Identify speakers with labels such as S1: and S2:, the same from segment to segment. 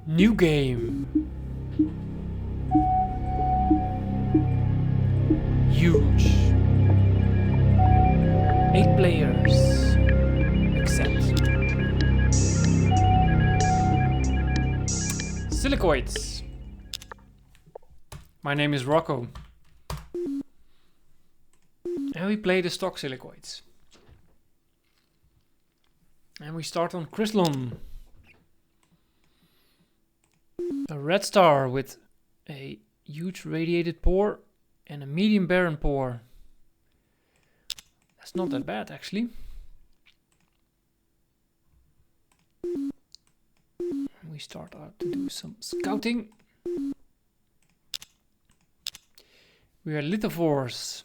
S1: New game. Huge. 8 players. Accept. Silicoids. My name is Rocco. And we play the stock Silicoids. And we start on Chrysalon. A red star with a huge radiated pore and a medium barren pore. That's not that bad actually. We start out to do some scouting. We are lithivores.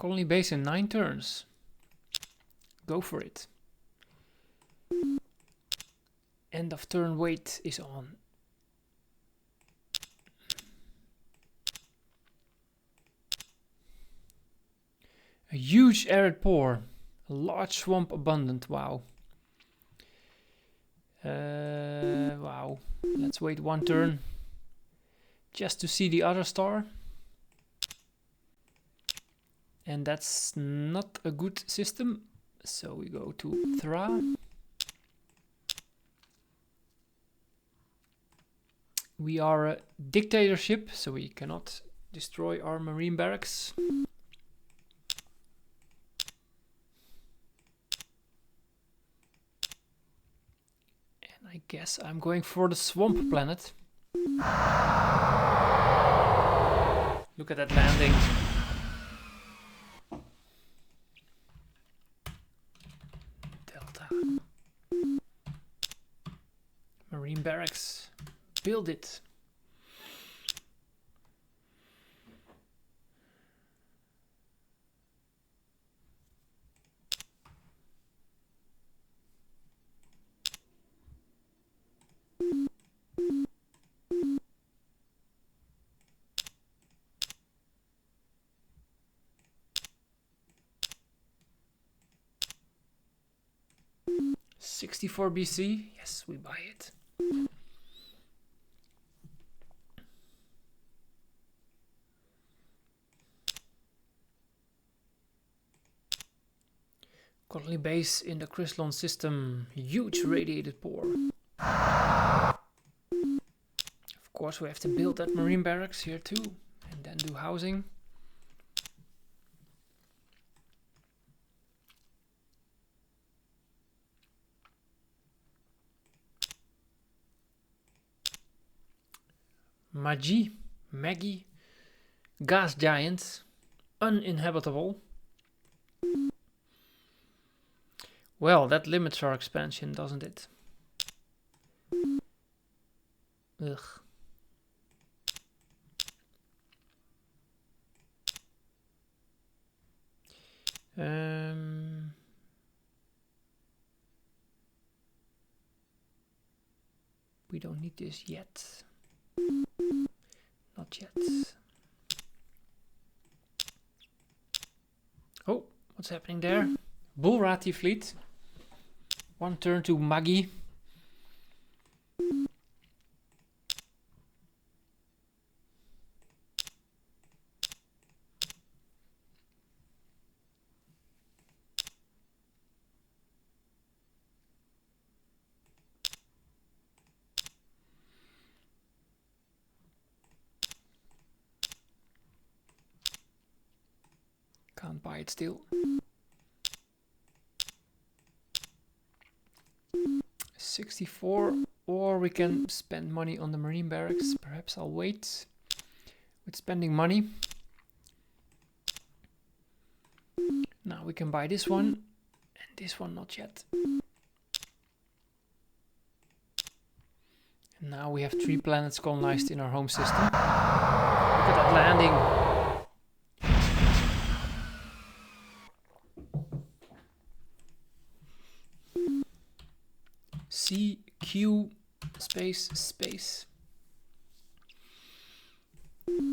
S1: Colony base in 9 turns. Go for it. End of turn wait is on. A huge arid pore. A large swamp abundant. Wow. Wow. Let's wait 1 turn. Just to see the other star. And that's not a good system. So we go to Thra. We are a dictatorship, so we cannot destroy our marine barracks. And I guess I'm going for the swamp planet. Look at that landing. Marine barracks. Build it. '64 BC. Yes, we buy it. Colony base in the Chrysalon system. Huge radiated pore. Of course we have to build that marine barracks here too. And then do housing. Maggie. Gas giants. Uninhabitable. Well, that limits our expansion, doesn't it? Ugh. We don't need this yet. Not yet. Oh, what's happening there? Bullrati fleet. 1 turn to Maggie. Can't buy it still. 64, or we can spend money on the marine barracks. Perhaps I'll wait with spending money. Now we can buy this one, and this one not yet. And now we have 3 planets colonized in our home system. Look at that landing. CQ space.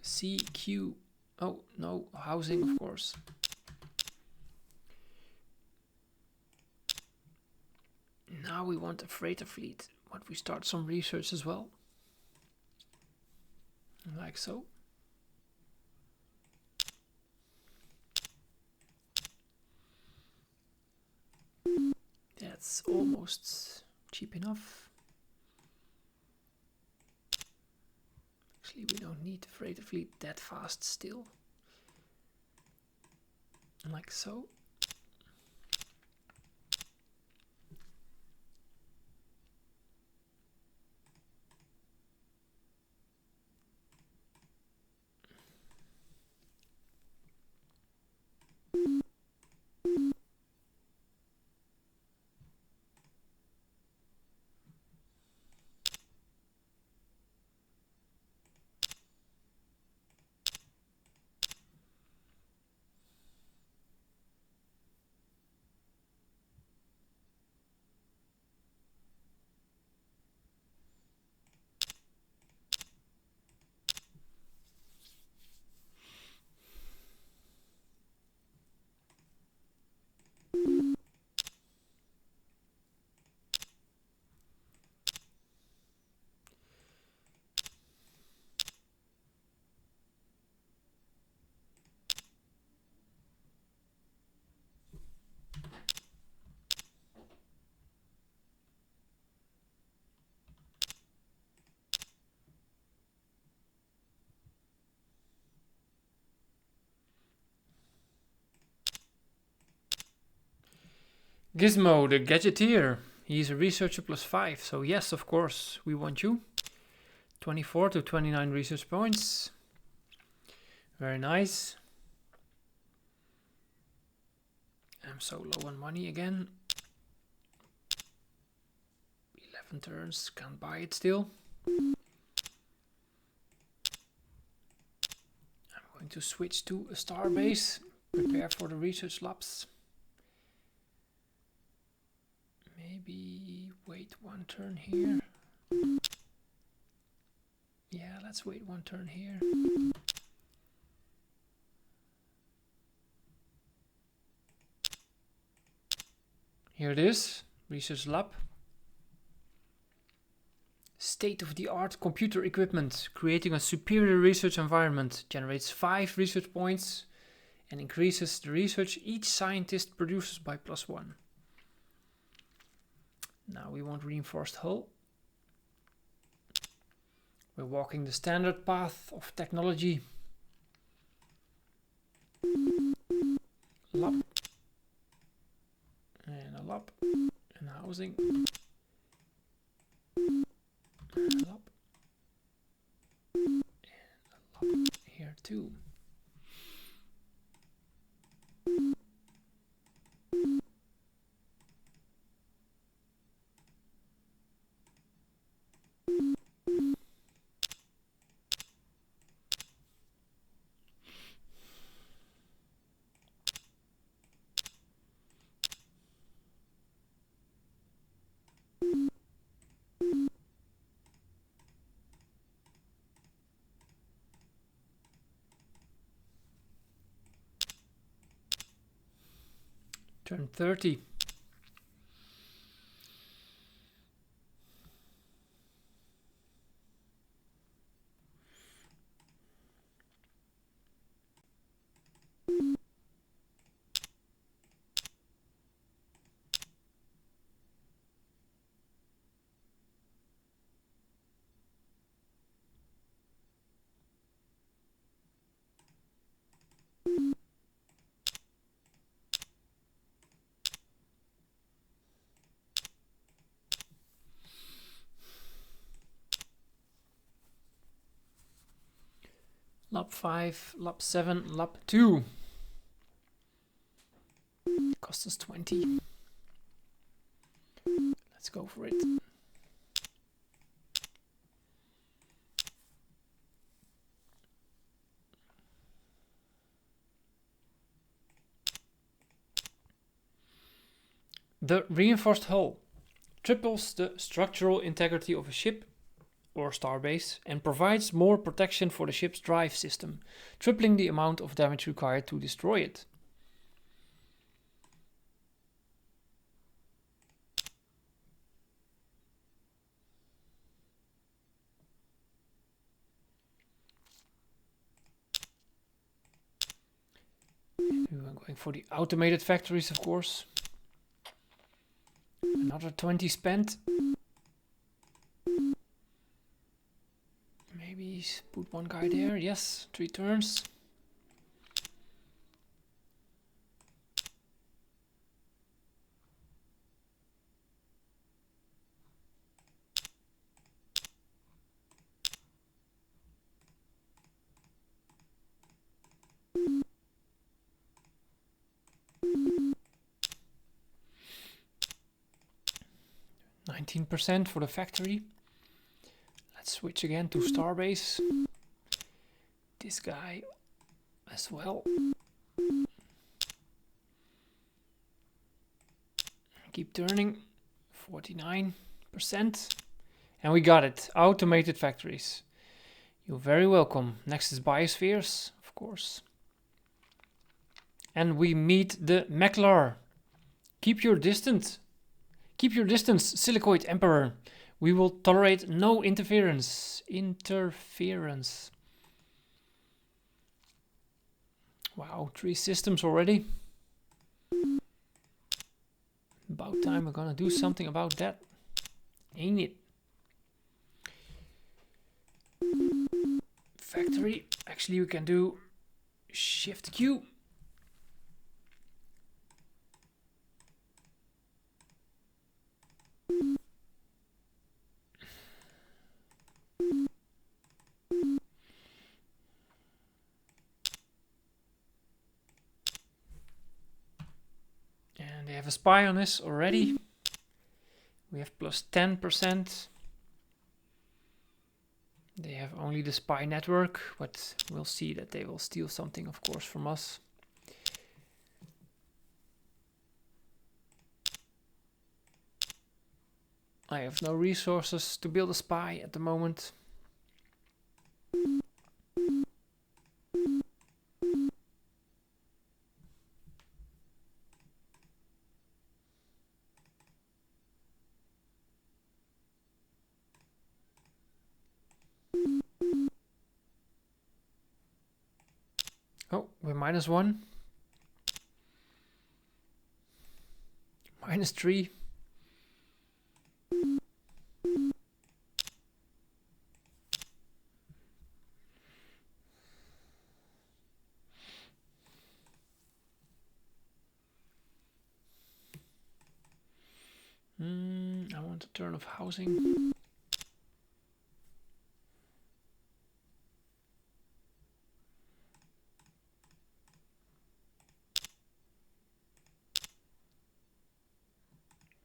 S1: CQ. Oh no, housing of course. Now we want a freighter fleet, but we start some research as well. Like so. That's almost cheap enough. Actually, we don't need the freighter fleet that fast still. Like so. Gizmo, the gadgeteer. He's a researcher +5, so yes, of course, we want you. 24 to 29 research points. Very nice. I'm so low on money again. 11 turns, can't buy it still. I'm going to switch to a star base. Prepare for the research labs. Maybe wait one turn here. Yeah, let's wait one turn here. Here it is, research lab. State-of-the-art computer equipment, creating a superior research environment, generates 5 research points and increases the research each scientist produces by +1. Now we want reinforced hull. We're walking the standard path of technology. Lab. And a lab. And housing. And a lab. And a lab here too. Turn 30. Lab 5, lab 7, lab 2. Cost us 20. Let's go for it. The reinforced hull triples the structural integrity of a ship or starbase and provides more protection for the ship's drive system, tripling the amount of damage required to destroy it. We were going for the automated factories, of course. Another 20 spent. Maybe put one guy there. Yes, 3 turns. %19 for the factory. Let's switch again to Starbase. This guy as well. Keep turning. 49%. And we got it. Automated factories. You're very welcome. Next is biospheres, of course. And we meet the Meklar. Keep your distance. Keep your distance, Silicoid Emperor. We will tolerate no interference. Wow, 3 systems already. About time we're gonna do something about that. Ain't it? Factory. Actually, we can do Shift Q. And they have a spy on us already. We have plus 10%. They have only the spy network, but we'll see that they will steal something, of course, from us. I have no resources to build a spy at the moment. Oh, we're -1. -3. I want a turn of housing.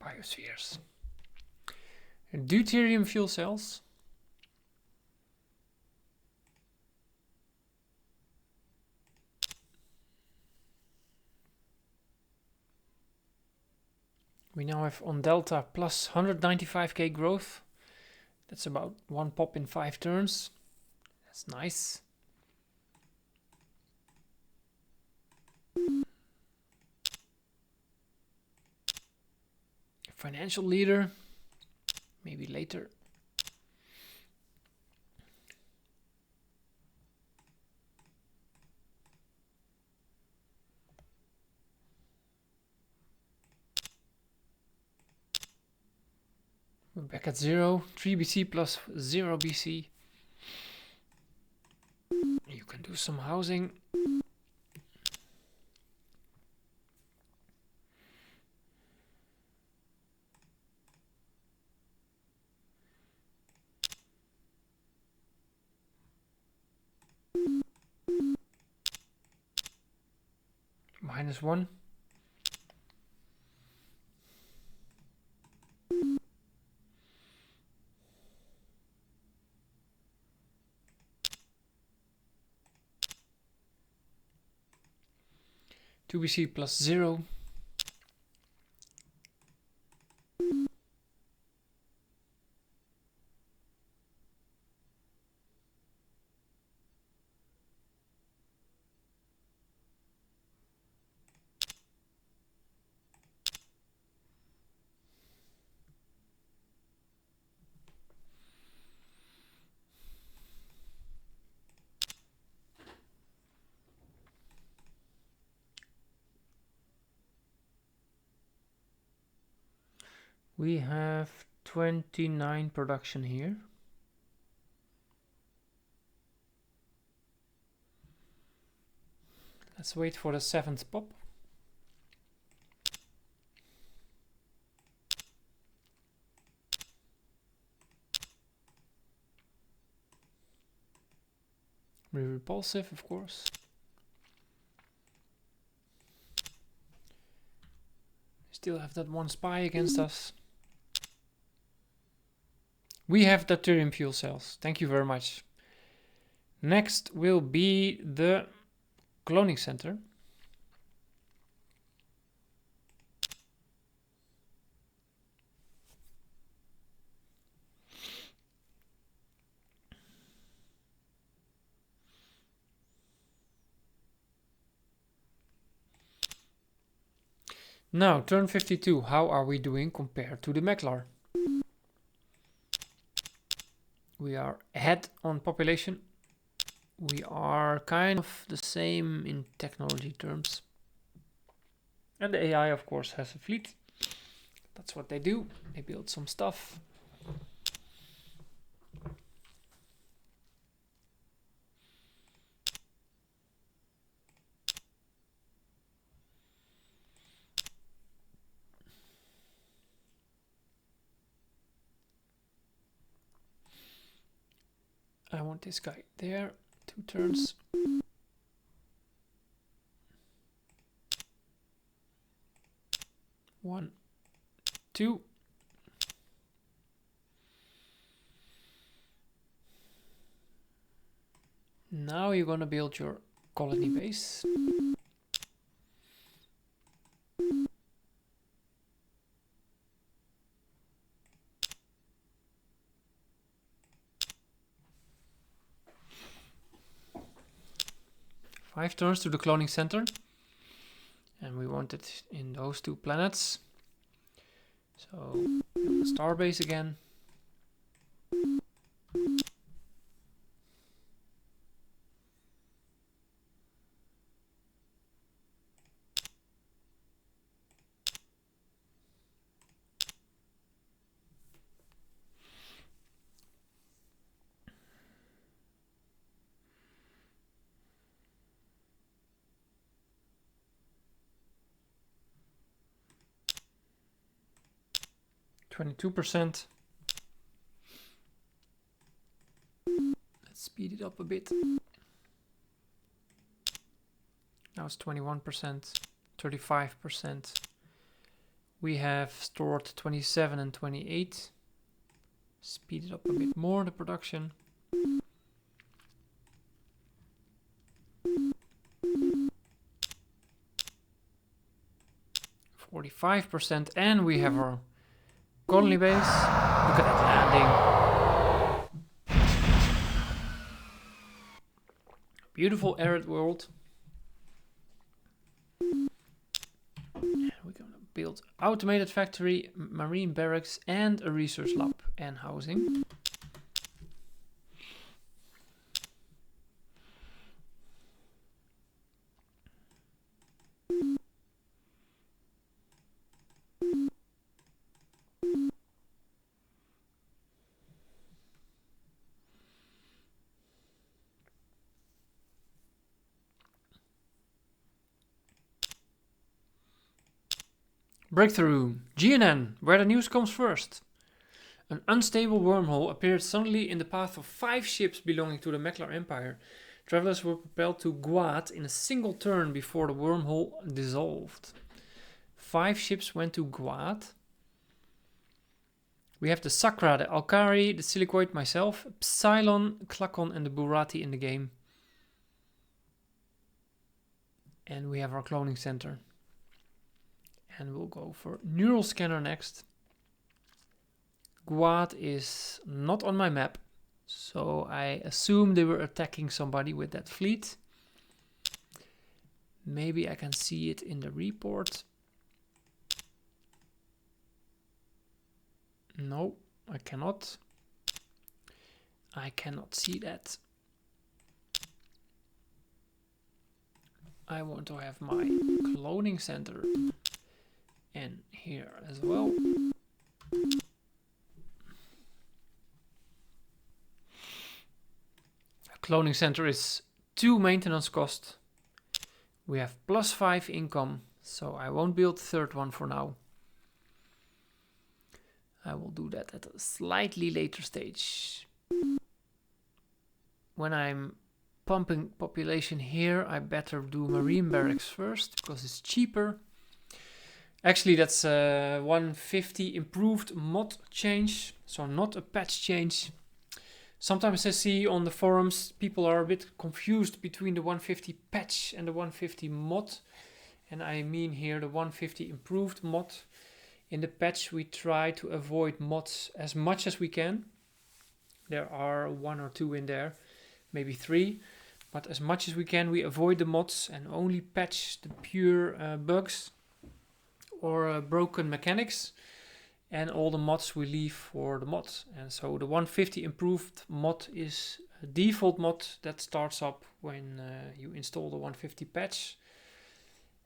S1: Biospheres. Deuterium fuel cells. We now have on Delta plus 195k growth. That's about 1 pop in 5 turns. That's nice. Financial leader. Maybe later. We're back at 0. 3 BC plus 0 BC. You can do some housing. -1. Two BC plus 0. We have 29 production here. Let's wait for the 7th pop. Repulsive, of course. Still have that one spy against us. We have deuterium fuel cells. Thank you very much. Next will be the cloning center. Now, turn 52. How are we doing compared to the Meklar? We are ahead on population. We are kind of the same in technology terms. And the AI, of course, has a fleet. That's what they do. They build some stuff. I want this guy there. 2 turns. One, two. Now you're gonna build your colony base. Five turns to the cloning center. And we want it in those 2 planets. So, build the starbase again. %. Let's speed it up a bit. Now it's 21%, 35%. We have stored 27 and 28. Speed it up a bit more, the production. %, and we have our colony base. Look at that landing. Beautiful arid world. And we're gonna build automated factory, marine barracks, and a research lab and housing. Breakthrough. GNN, where the news comes first. An unstable wormhole appeared suddenly in the path of 5 ships belonging to the Meklar Empire. Travelers were propelled to Guad in a single turn before the wormhole dissolved. 5 ships went to Guad. We have the Sakra, the Alkari, the Silicoid, myself, Psilon, Klakon, and the Burati in the game. And we have our cloning center. And we'll go for neural scanner next. Guad is not on my map, so I assume they were attacking somebody with that fleet. Maybe I can see it in the report. No, I cannot. I cannot see that. I want to have my cloning center in here as well. Cloning center is 2 maintenance cost. We have +5 income, so I won't build the third one for now. I will do that at a slightly later stage. When I'm pumping population here, I better do marine barracks first, because it's cheaper. Actually, that's a 150 improved mod change, so not a patch change. Sometimes I see on the forums people are a bit confused between the 150 patch and the 150 mod. And I mean here the 150 improved mod. In the patch we try to avoid mods as much as we can. There are 1 or 2 in there, maybe 3. But as much as we can we avoid the mods and only patch the pure bugs or broken mechanics. And all the mods we leave for the mod. And so the 150 improved mod is a default mod that starts up when you install the 150 patch.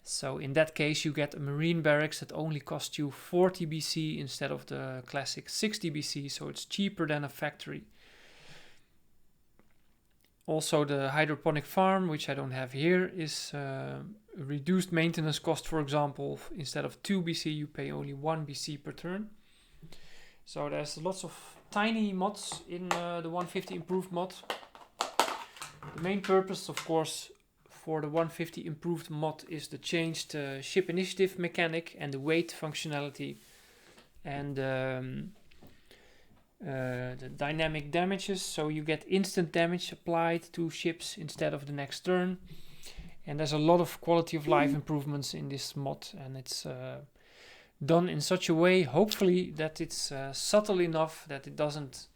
S1: So in that case you get a marine barracks that only costs you 40 BC instead of the classic 60 BC. So it's cheaper than a factory. Also the hydroponic farm, which I don't have here, is reduced maintenance cost. For example, instead of 2 BC you pay only 1 BC per turn. So there's lots of tiny mods in the 150 improved mod. The main purpose, of course, for the 150 improved mod is the changed ship initiative mechanic and the weight functionality and the dynamic damages. So you get instant damage applied to ships instead of the next turn. And there's a lot of quality of life improvements in this mod, and it's done in such a way, hopefully, that it's subtle enough that it doesn't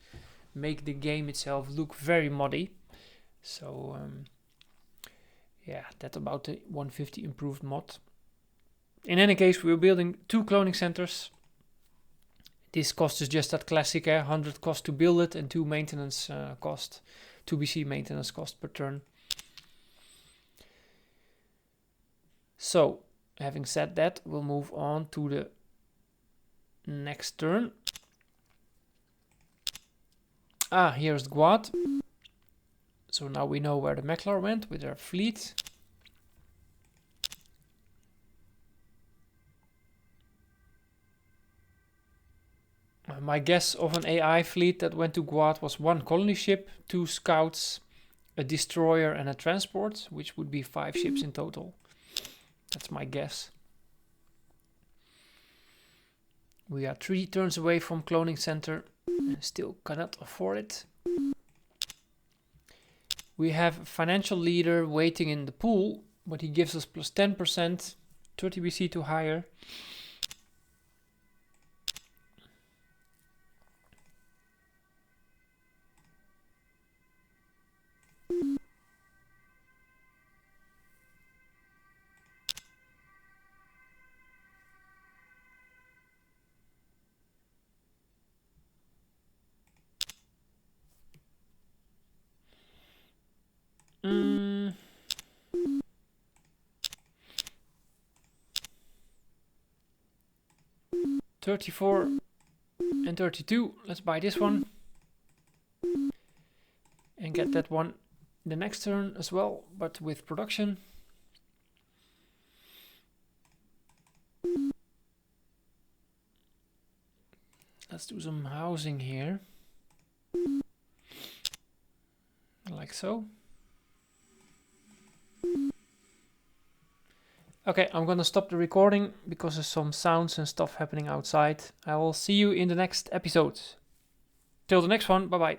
S1: make the game itself look very muddy. So yeah, that's about the 150 improved mod. In any case, we're building 2 cloning centers. This cost is just that classic 100 cost to build it and 2 maintenance cost, 2 BC maintenance cost per turn. So, having said that, we'll move on to the next turn. Here's Guad. So now we know where the Meklar went with their fleet. My guess of an AI fleet that went to Guad was 1 colony ship, 2 scouts, a destroyer and a transport, which would be 5 ships in total. That's my guess. We are 3 turns away from cloning center and still cannot afford it. We have a financial leader waiting in the pool, but he gives us plus 10%, 30 BC to hire. Mm. 34 and 32. Let's buy this one and get that one the next turn as well, but with production. Let's do some housing here, like so. Okay, I'm gonna stop the recording because there's some sounds and stuff happening outside. I will see you in the next episode. Till the next one, bye bye.